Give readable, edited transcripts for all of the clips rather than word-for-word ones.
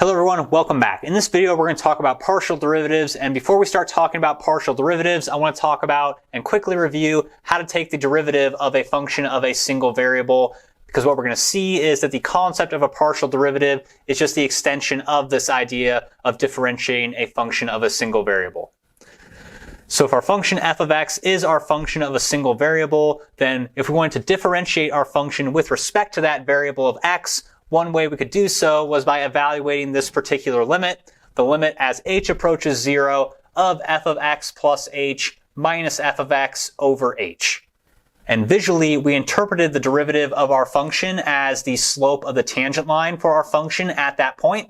Hello everyone, welcome back. In this video we're going to talk about partial derivatives, and before we start talking about partial derivatives, I want to talk about and quickly review how to take the derivative of a function of a single variable, because what we're going to see is that the concept of a partial derivative is just the extension of this idea of differentiating a function of a single variable. So if our function f of x is our function of a single variable, then if we wanted to differentiate our function with respect to that variable of x, one way we could do so was by evaluating this particular limit, the limit as h approaches 0 of f of x plus h minus f of x over h. And visually, we interpreted the derivative of our function as the slope of the tangent line for our function at that point.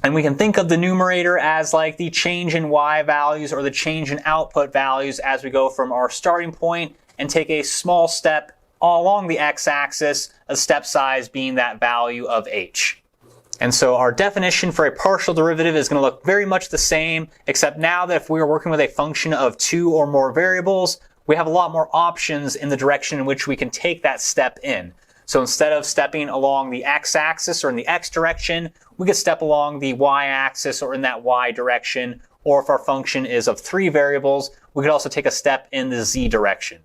And we can think of the numerator as like the change in y values or the change in output values as we go from our starting point and take a small step along the x-axis, a step size being that value of h. And so our definition for a partial derivative is going to look very much the same, except now that if we are working with a function of two or more variables, we have a lot more options in the direction in which we can take that step in. So instead of stepping along the x-axis or in the x direction, we could step along the y-axis or in that y direction. Or if our function is of three variables, we could also take a step in the z direction.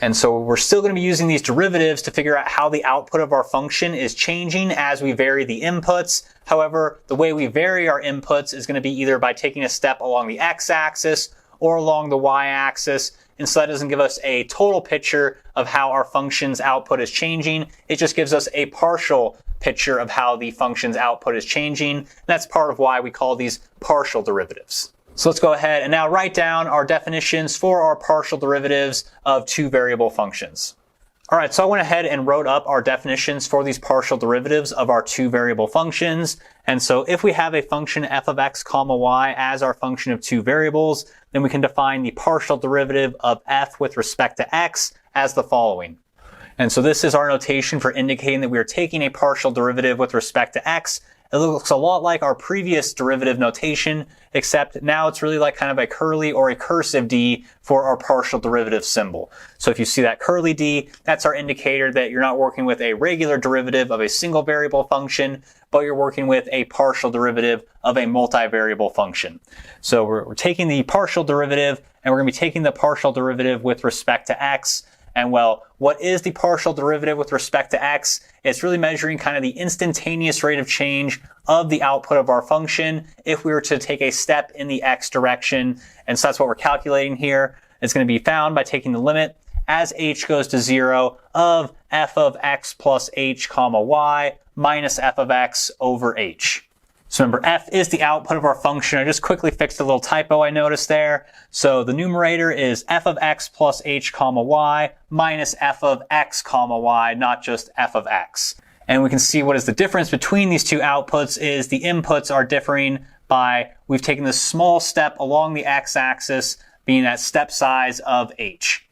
And so we're still going to be using these derivatives to figure out how the output of our function is changing as we vary the inputs. However, the way we vary our inputs is going to be either by taking a step along the x-axis or along the y-axis. And so that doesn't give us a total picture of how our function's output is changing. It just gives us a partial picture of how the function's output is changing. And that's part of why we call these partial derivatives. So let's go ahead and now write down our definitions for our partial derivatives of two variable functions. All right, so I went ahead and wrote up our definitions for these partial derivatives of our two variable functions. And so if we have a function f of x comma y as our function of two variables, then we can define the partial derivative of f with respect to x as the following. And so this is our notation for indicating that we are taking a partial derivative with respect to x. It looks a lot like our previous derivative notation, except now it's really like kind of a curly or a cursive d for our partial derivative symbol. So if you see that curly d, that's our indicator that you're not working with a regular derivative of a single variable function, but you're working with a partial derivative of a multivariable function. So we're taking the partial derivative, and we're going to be taking the partial derivative with respect to x. And well, what is the partial derivative with respect to x? It's really measuring kind of the instantaneous rate of change of the output of our function if we were to take a step in the x direction. And so that's what we're calculating here. It's going to be found by taking the limit as h goes to 0 of f of x plus h comma y minus f of x over h. So remember, f is the output of our function. I just quickly fixed a little typo I noticed there. So the numerator is f of x plus h comma y minus f of x comma y, not just f of x. And we can see what is the difference between these two outputs is the inputs are differing by we've taken this small step along the x-axis being that step size of h.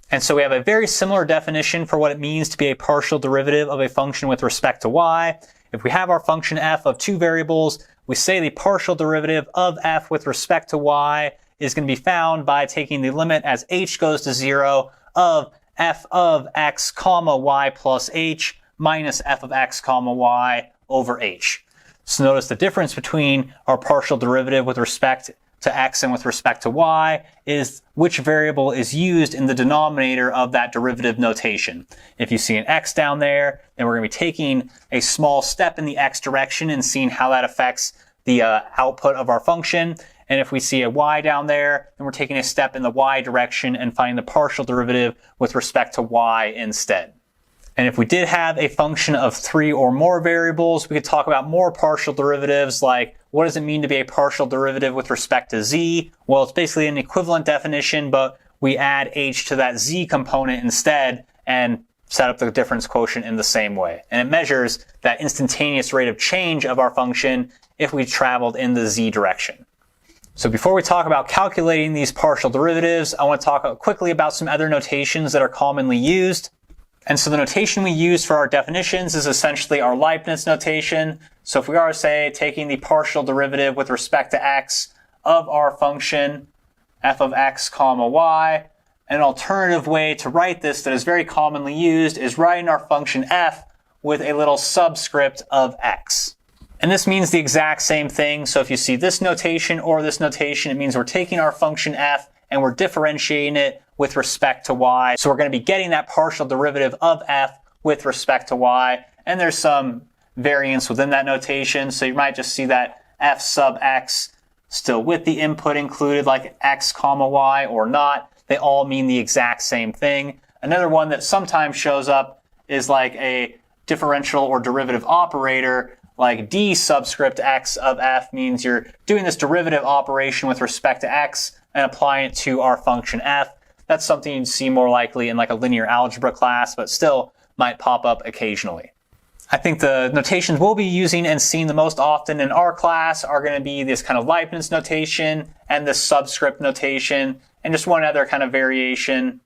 And so we have a very similar definition for what it means to be a partial derivative of a function with respect to y. If we have our function f of two variables, we say the partial derivative of f with respect to y is going to be found by taking the limit as h goes to 0 of f of x comma y plus h minus f of x comma y over h. So notice the difference between our partial derivative with respect to x and with respect to y is which variable is used in the denominator of that derivative notation. If you see an x down there, then we're going to be taking a small step in the x direction and seeing how that affects the output of our function. And if we see a y down there, then we're taking a step in the y direction and finding the partial derivative with respect to y instead. And if we did have a function of three or more variables, we could talk about more partial derivatives like what does it mean to be a partial derivative with respect to z? Well, it's basically an equivalent definition, but we add h to that z component instead and set up the difference quotient in the same way. And it measures that instantaneous rate of change of our function if we traveled in the z direction. So before we talk about calculating these partial derivatives, I want to talk quickly about some other notations that are commonly used. And so the notation we use for our definitions is essentially our Leibniz notation. So if we are, say, taking the partial derivative with respect to x of our function f of x comma y, an alternative way to write this that is very commonly used is writing our function f with a little subscript of x. And this means the exact same thing. So if you see this notation or this notation, it means we're taking our function f and we're differentiating it with respect to y. So we're going to be getting that partial derivative of f with respect to y. And there's some variance within that notation. So you might just see that f sub x still with the input included, like x comma y or not. They all mean the exact same thing. Another one that sometimes shows up is like a differential or derivative operator, like d subscript x of f means you're doing this derivative operation with respect to x and applying it to our function f. That's something you'd see more likely in like a linear algebra class, but still might pop up occasionally. I think the notations we'll be using and seeing the most often in our class are going to be this kind of Leibniz notation and this subscript notation, and just one other kind of variation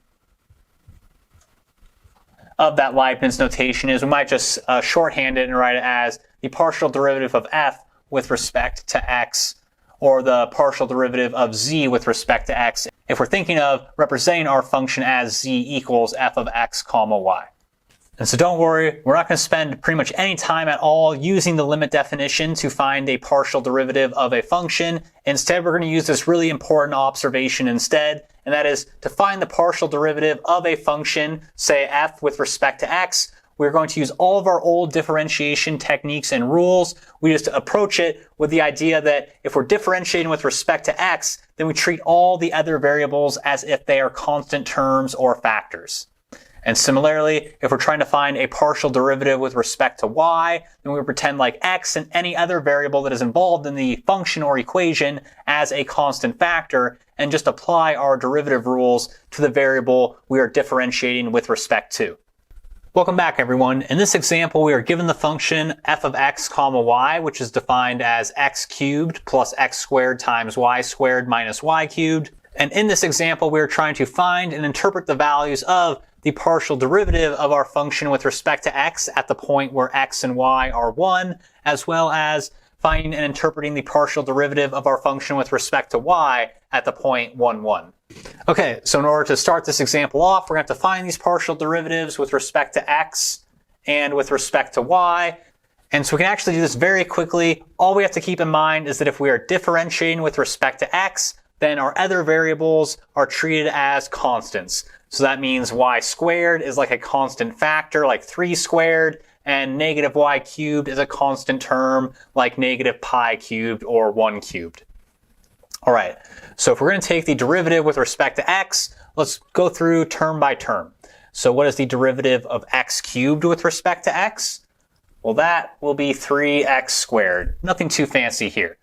of that Leibniz notation is we might just shorthand it and write it as the partial derivative of f with respect to x, or the partial derivative of z with respect to x, if we're thinking of representing our function as z equals f of x comma y. And so don't worry, we're not going to spend pretty much any time at all using the limit definition to find a partial derivative of a function. Instead, we're going to use this really important observation instead, and that is to find the partial derivative of a function, say f with respect to x, we're going to use all of our old differentiation techniques and rules. We just approach it with the idea that if we're differentiating with respect to x, then we treat all the other variables as if they are constant terms or factors. And similarly, if we're trying to find a partial derivative with respect to y, then we pretend like x and any other variable that is involved in the function or equation as a constant factor and just apply our derivative rules to the variable we are differentiating with respect to. Welcome back, everyone. In this example, we are given the function f of x comma y, which is defined as x cubed plus x squared times y squared minus y cubed. And in this example, we are trying to find and interpret the values of the partial derivative of our function with respect to x at the point where x and y are 1, as well as finding and interpreting the partial derivative of our function with respect to y at the point 1, 1. Okay, so in order to start this example off, we're going to have to find these partial derivatives with respect to x and with respect to y. And so we can actually do this very quickly. All we have to keep in mind is that if we are differentiating with respect to x, then our other variables are treated as constants. So that means y squared is like a constant factor, like 3 squared, and negative y cubed is a constant term, like negative pi cubed or 1 cubed. All right, so if we're going to take the derivative with respect to x, let's go through term by term. So what is the derivative of x cubed with respect to x? Well, that will be 3x squared. Nothing too fancy here.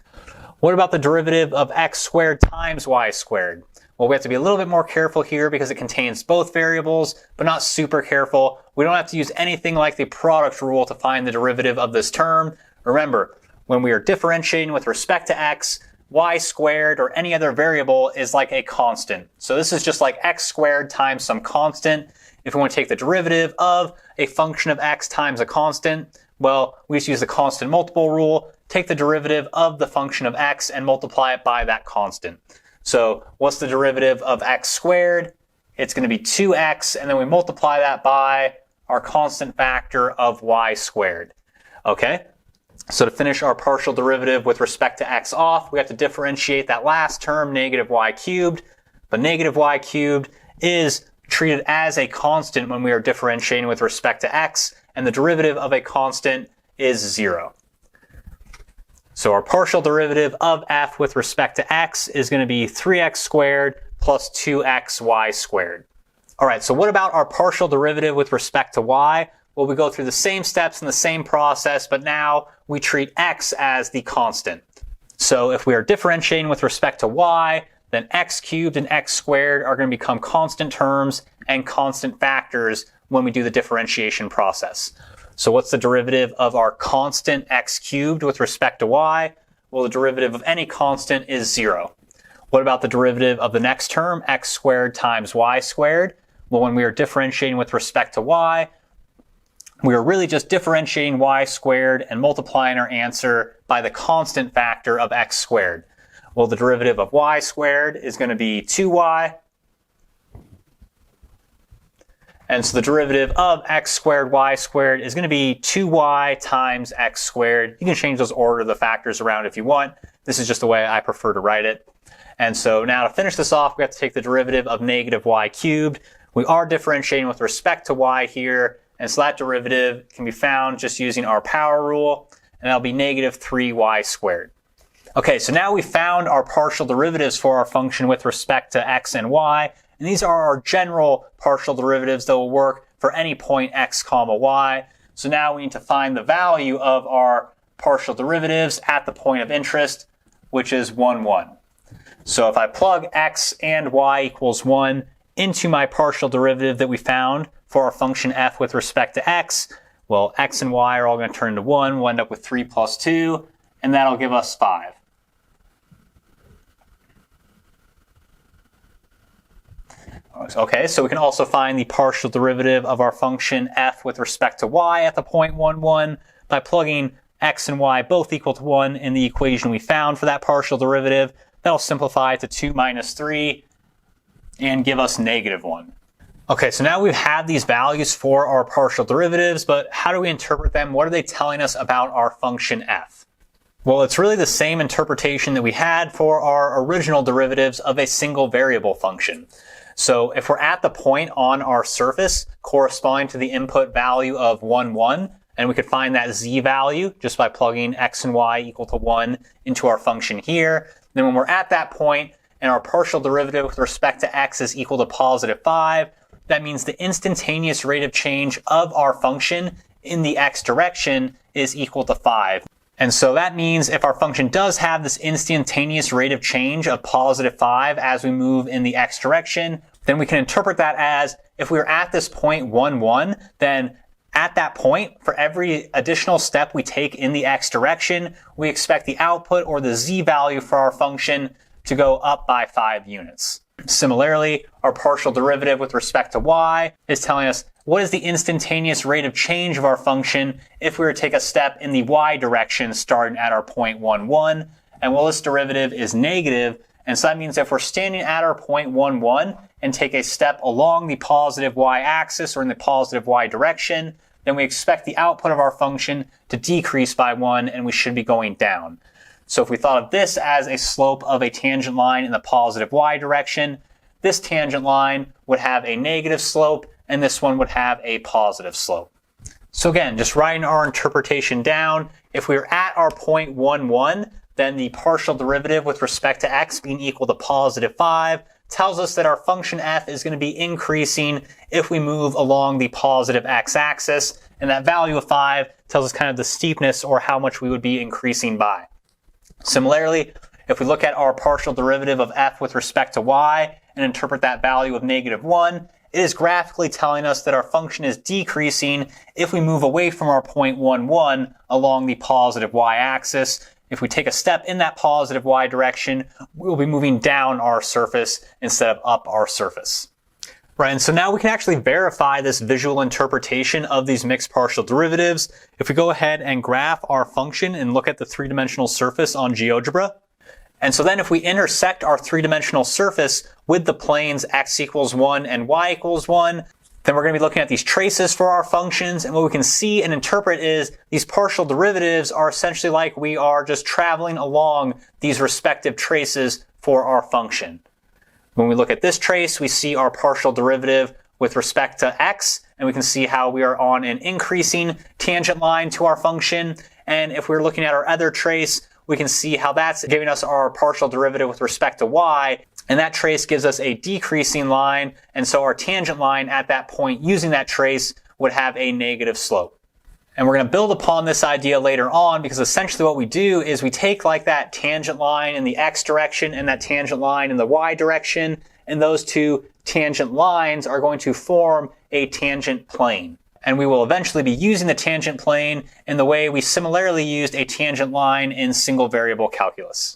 What about the derivative of x squared times y squared? Well, we have to be a little bit more careful here because it contains both variables, but not super careful. We don't have to use anything like the product rule to find the derivative of this term. Remember, when we are differentiating with respect to x, y squared or any other variable is like a constant. So this is just like x squared times some constant. If we want to take the derivative of a function of x times a constant, well, we just use the constant multiple rule, take the derivative of the function of x and multiply it by that constant. So what's the derivative of x squared? It's going to be 2x, and then we multiply that by our constant factor of y squared. Okay? So to finish our partial derivative with respect to x off, we have to differentiate that last term, negative y cubed. But negative y cubed is treated as a constant when we are differentiating with respect to x, and the derivative of a constant is 0. So our partial derivative of f with respect to x is going to be 3x squared plus 2xy squared. All right, so what about our partial derivative with respect to y? Well, we go through the same steps in the same process, but now we treat x as the constant. So if we are differentiating with respect to y, then x cubed and x squared are going to become constant terms and constant factors when we do the differentiation process. So what's the derivative of our constant x cubed with respect to y? Well, the derivative of any constant is 0. What about the derivative of the next term, x squared times y squared? Well, when we are differentiating with respect to y, we are really just differentiating y squared and multiplying our answer by the constant factor of x squared. Well, the derivative of y squared is going to be 2y. And so the derivative of x squared y squared is going to be 2y times x squared. You can change those order of the factors around if you want. This is just the way I prefer to write it. And so now to finish this off, we have to take the derivative of negative y cubed. We are differentiating with respect to y here, and so that derivative can be found just using our power rule, and that'll be negative 3y squared. Okay, so now we found our partial derivatives for our function with respect to x and y, and these are our general partial derivatives that will work for any point x comma y. So now we need to find the value of our partial derivatives at the point of interest, which is 1, 1. So if I plug x and y equals 1 into my partial derivative that we found for our function f with respect to x, well, x and y are all going to turn into 1. We'll end up with 3 plus 2, and that'll give us 5. Okay, so we can also find the partial derivative of our function f with respect to y at the point 1, 1 by plugging x and y both equal to 1 in the equation we found for that partial derivative. That'll simplify to 2 minus 3 and give us negative 1. Okay, so now we've had these values for our partial derivatives, but how do we interpret them? What are they telling us about our function f? Well, it's really the same interpretation that we had for our original derivatives of a single variable function. So if we're at the point on our surface corresponding to the input value of 1, 1, and we could find that z value just by plugging x and y equal to 1 into our function here, then when we're at that point and our partial derivative with respect to x is equal to positive 5, that means the instantaneous rate of change of our function in the x direction is equal to 5. And so that means if our function does have this instantaneous rate of change of positive 5 as we move in the x direction, then we can interpret that as if we're at this point 1, 1, then at that point, for every additional step we take in the x direction, we expect the output or the z value for our function to go up by 5 units. Similarly, our partial derivative with respect to y is telling us what is the instantaneous rate of change of our function if we were to take a step in the y direction starting at our point 1, 1. And well, this derivative is negative, and so that means if we're standing at our point 1, 1 and take a step along the positive y-axis or in the positive y direction, then we expect the output of our function to decrease by 1 and we should be going down. So if we thought of this as a slope of a tangent line in the positive y direction, this tangent line would have a negative slope and this one would have a positive slope. So again, just writing our interpretation down, if we were at our point 1, 1, then the partial derivative with respect to x being equal to positive 5 tells us that our function f is going to be increasing if we move along the positive x-axis, and that value of 5 tells us kind of the steepness or how much we would be increasing by. Similarly, if we look at our partial derivative of f with respect to y and interpret that value of negative 1, it is graphically telling us that our function is decreasing if we move away from our point 1, 1 along the positive y-axis. If we take a step in that positive y direction, we'll be moving down our surface instead of up our surface. Right, and so now we can actually verify this visual interpretation of these mixed partial derivatives. If we go ahead and graph our function and look at the three-dimensional surface on GeoGebra, and so then if we intersect our three-dimensional surface with the planes x equals 1 and y equals 1, then we're going to be looking at these traces for our functions, and what we can see and interpret is these partial derivatives are essentially like we are just traveling along these respective traces for our function. When we look at this trace, we see our partial derivative with respect to x, and we can see how we are on an increasing tangent line to our function. And if we're looking at our other trace, we can see how that's giving us our partial derivative with respect to y, and that trace gives us a decreasing line, and so our tangent line at that point using that trace would have a negative slope. And we're going to build upon this idea later on, because essentially what we do is we take like that tangent line in the x direction and that tangent line in the y direction, and those two tangent lines are going to form a tangent plane. And we will eventually be using the tangent plane in the way we similarly used a tangent line in single variable calculus.